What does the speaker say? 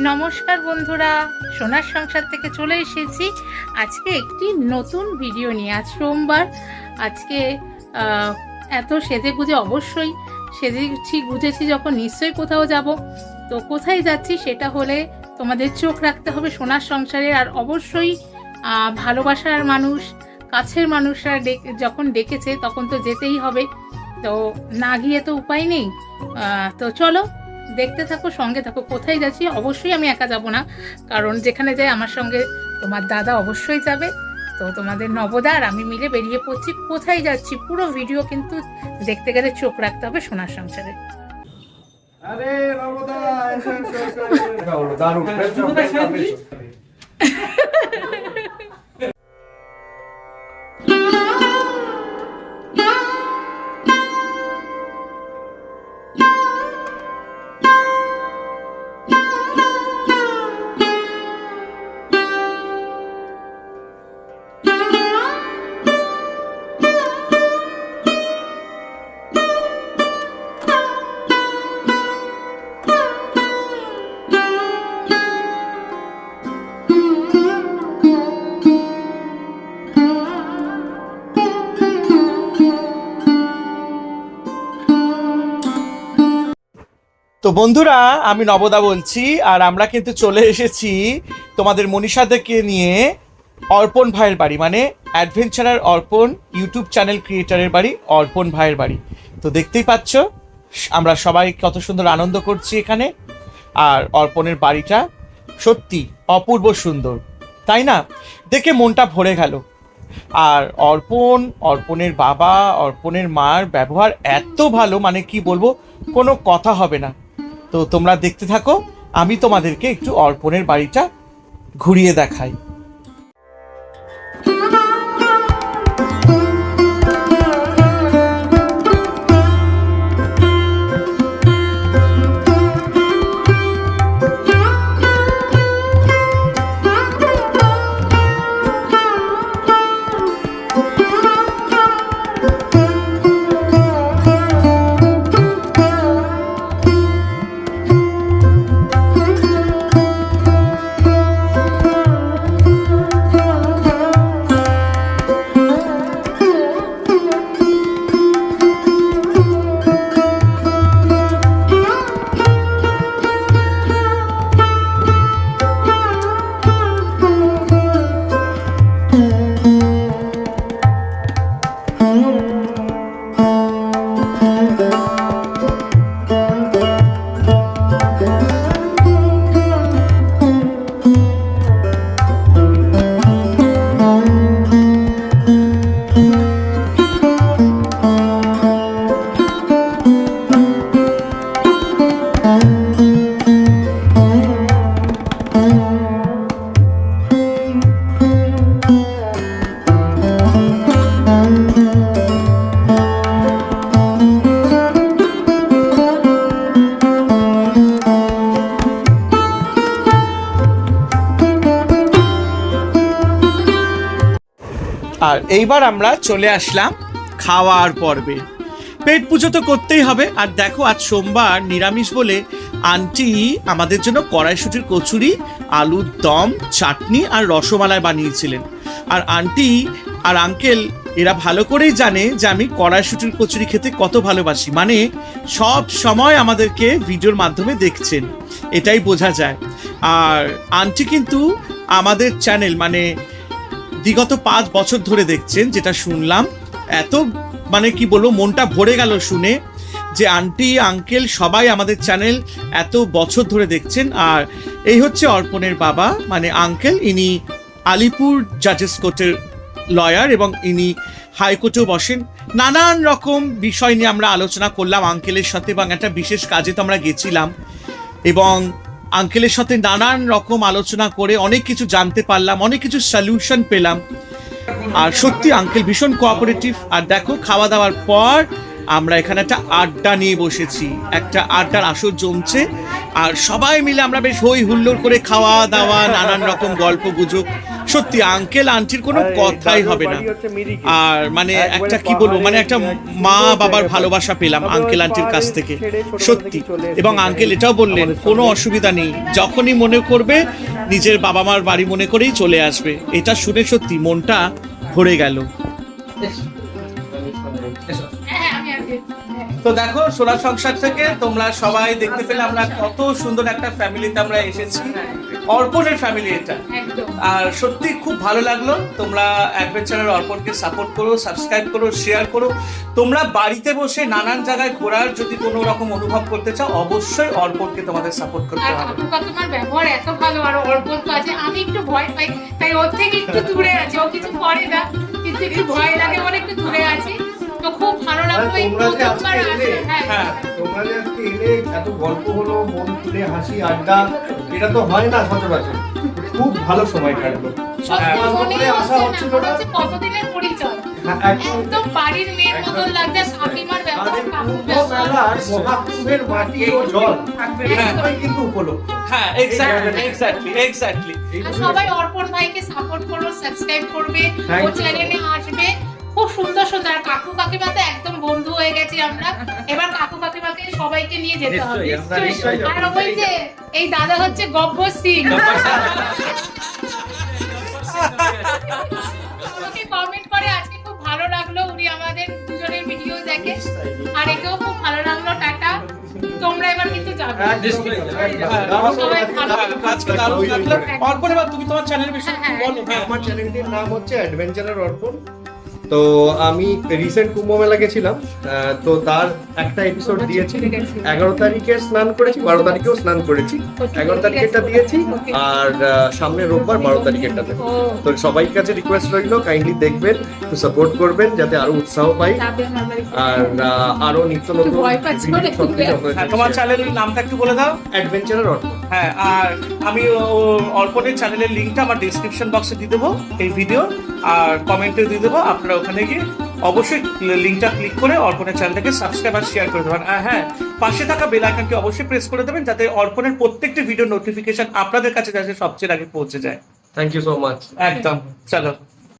নমস্কার বন্ধুরা, সোনার সংসার থেকে চলে এসেছি আজকে একটি নতুন ভিডিও নিয়ে। আজ সোমবার, আজকে এত সেজে গুজে, অবশ্যই সেজেছি গুজেছি যখন নিশ্চয়ই কোথাও যাব। তো কোথায় যাচ্ছি সেটা হলে তোমাদের চোখ রাখতে হবে সোনার সংসারে। আর অবশ্যই ভালোবাসার মানুষ, কাছের মানুষরা যখন ডেকেছে তখন তো যেতেই হবে, তো না গিয়ে তো উপায় নেই। তো চলো দেখতে থাকো, সঙ্গে থাকো। কোথায় যাচ্ছি অবশ্যই আমি একা যাব না, কারণ যেখানে যাই আমার সঙ্গে তোমার দাদা অবশ্যই যাবে। তো তোমাদের নবদা আর আমি মিলে বেরিয়ে পড়ছি। কোথায় যাচ্ছি পুরো ভিডিও কিন্তু দেখতে গেলে চোখ রাখতে হবে সোনার সংসারে। আরে নবদা দারুণ তো বন্ধুরা, আমি নবদা বলছি, আর আমরা কিন্তু চলে এসেছি তোমাদের মনীষাদেরকে নিয়ে অর্পণ ভাইয়ের বাড়ি, মানে অ্যাডভেঞ্চারার অর্পণ ইউটিউব চ্যানেল ক্রিয়েটারের বাড়ি, অর্পণ ভাইয়ের বাড়ি। তো দেখতেই পাচ্ছ আমরা সবাই কত সুন্দর আনন্দ করছি এখানে। আর অর্পণের বাড়িটা সত্যি অপূর্ব সুন্দর, তাই না? দেখে মনটা ভরে গেল। আর অর্পণের বাবা, অর্পণের মার ব্যবহার এত ভালো, মানে কি বলবো, কোনো কথা হবে না। তো তোমরা দেখতে থাকো, আমি তোমাদেরকে একটু অর্পণের বাড়িটা ঘুরিয়ে দেখাই। আর এইবার আমরা চলে আসলাম খাওয়ার পর্বে। পেট পুজো তো করতেই হবে। আর দেখো, আজ সোমবার, নিরামিষ বলে আন্টি আমাদের জন্য কড়াইশুঁটির কচুরি, আলুর দম, চাটনি আর রসমালাই বানিয়েছিলেন। আর আন্টি আর আঙ্কেল এরা ভালো করেই জানে যে আমি কড়াইশুঁটির কচুরি খেতে কত ভালোবাসি, মানে সব সময় আমাদেরকে ভিডিওর মাধ্যমে দেখছেন, এটাই বোঝা যায়। আর আন্টি কিন্তু আমাদের চ্যানেল মানে বিগত 5 বছর ধরে দেখছেন, যেটা শুনলাম। এত মানে কি বলবো, মনটা ভরে গেল শুনে যে আন্টি আঙ্কেল সবাই আমাদের চ্যানেল এত বছর ধরে দেখছেন। আর এই হচ্ছে অর্পণের বাবা, মানে আঙ্কেল। ইনি আলিপুর জাজেস কোর্টের লয়ার এবং ইনি হাইকোর্টেও বসেন। নানান রকম বিষয় নিয়ে আমরা আলোচনা করলাম আঙ্কেলের সাথে, এবং একটা বিশেষ কাজে তো আমরা গেছিলাম, এবং আঙ্কেলের সাথে নানান রকম আলোচনা করে অনেক কিছু জানতে পারলাম, অনেক কিছু সলিউশন পেলাম। আর সত্যি আঙ্কেল ভীষণ কোঅপারেটিভ। আর দেখো, খাওয়া দাওয়ার পর আমরা এখানে একটা আড্ডা নিয়ে বসেছি, একটা আড্ডার আসর জমছে। আর সবাই মিলে আমরা বেশ হই হুল্লোড় করে খাওয়া দাওয়া, নানান রকম গল্প গুজব সত্যি আঙ্কেল আন্টির কোনো কথাই হবে না। আর মানে একটা কি বলবো, মানে একটা মা বাবার ভালোবাসা পেলাম আঙ্কেল আন্টির কাছ থেকে সত্যি। এবং আঙ্কেল এটাও বললেন কোনো অসুবিধা নেই, যখনই মনে করবে নিজের বাবা মার বাড়ি মনে করেই চলে আসবে। এটা শুনে সত্যি মনটা ভরে গেল। তো দেখো সোনার সংসার থেকে তোমরা সবাই দেখতে পেলে আমরা কত সুন্দর একটা ফ্যামিলিতে আমরা এসেছি, অর্পণের ফ্যামিলি এটা। আর সত্যি খুব ভালো লাগলো। তোমরা অ্যাডভেঞ্চারের অর্পণকে সাপোর্ট করো, সাবস্ক্রাইব করো, শেয়ার করো। তোমরা বাড়িতে বসে নানান জায়গায় ঘোরার যদি কোনো রকম অনুভব করতে চাও, অবশ্যই অর্পণকে তোমাদের সাপোর্ট করতে হবে। কাকু কাকিমার ব্যবহার এত ভালো, আর অর্পণ তো আছে, আমি একটু ভয় পাই, তাই ওর থেকে একটু দূরে আছি। ও কিছু করে না, কিন্তু একটু ভয় লাগে বলে একটু দূরে আছি। তো খুব ভালো লাগলো এই প্রথমবার আসলে। হ্যাঁ, তোমরা যে আজকে এলে, এত গল্প হলো, মন খুলে হাসি আড্ডা, এটা তো হয় না সচরাচর। খুব ভালো সময় কাটলো। আশা হচ্ছিল না কতদিনের পরিচয়, একদম বাড়ির মেয়ের মতন লাগছে। কাকিমার ব্যবহার, মহাকুম্ভের মাটি ও জল কিন্তু উপলব্ধ। হ্যাঁ, এক্স্যাক্টলি। সবাই অর্পণ ভাইকে সাপোর্ট করো, সাবস্ক্রাইব করবে, ও চ্যানেলে আসবে। খুব সুন্দর সুন্দর। কাকু কাকিমা তো একদম বন্ধু হয়ে গেছি আমরা। এবার কাকু কাকিমাকে সবাইকে নিয়ে যেতে হবে। আর ওই যে এই দাদা হচ্ছে গব্বর সিং, আমাকে কমেন্ট করে আজকে খুব ভালো লাগলো, উনি আমাদের দুজনের ভিডিও দেখে। আর একেও খুব ভালো লাগলো। টাটা, তোমরা এবার কিন্তু যাবে। অর্পণ, এবার তুমি তোমার চ্যানেলের বিষয়ে বলো। আমার চ্যানেলটির নাম হচ্ছে অ্যাডভেঞ্চারার অর্পণ। তো আমি রিসেন্ট কুম্ভ মেলা গেছিলাম, তো তার একটা এপিসোড দিয়েছি। 11 তারিখে স্নান করেছি, 12 তারিখেও স্নান করেছি। 11 তারিখেরটা দিয়েছি, আর সামনে রোববার 12 তারিখেরটাতে। তো সবাই কাছে রিকোয়েস্ট রইলো, কাইন্ডলি দেখবেন, একটু সাপোর্ট করবেন যাতে আরো উৎসাহ পাই, আর আরো নিত্য নতুন। তোমার চ্যানেলের নামটা একটু বলে দাও। অ্যাডভেঞ্চারার অর্পণ। হ্যাঁ, আর আমি অর্পণের চ্যানেলের লিঙ্কটা আমার ডেসক্রিপশন বক্সে দিয়ে দেবো, এই ভিডিও আর কমেন্টে দিয়ে দেবো। আপনারা ওখানে গিয়ে অবশ্যই লিঙ্কটা ক্লিক করে অর্পণের চ্যানেলটাকে সাবস্ক্রাইব আর শেয়ার করে দেবেন। আর হ্যাঁ, পাশে থাকা বেল আইকনটি অবশ্যই প্রেস করে দেবেন, যাতে অর্পণের প্রত্যেকটি ভিডিও নোটিফিকেশন আপনাদের কাছে যাতে সবচেয়ে আগে পৌঁছে যায়। Thank you so much. একদম, চলো।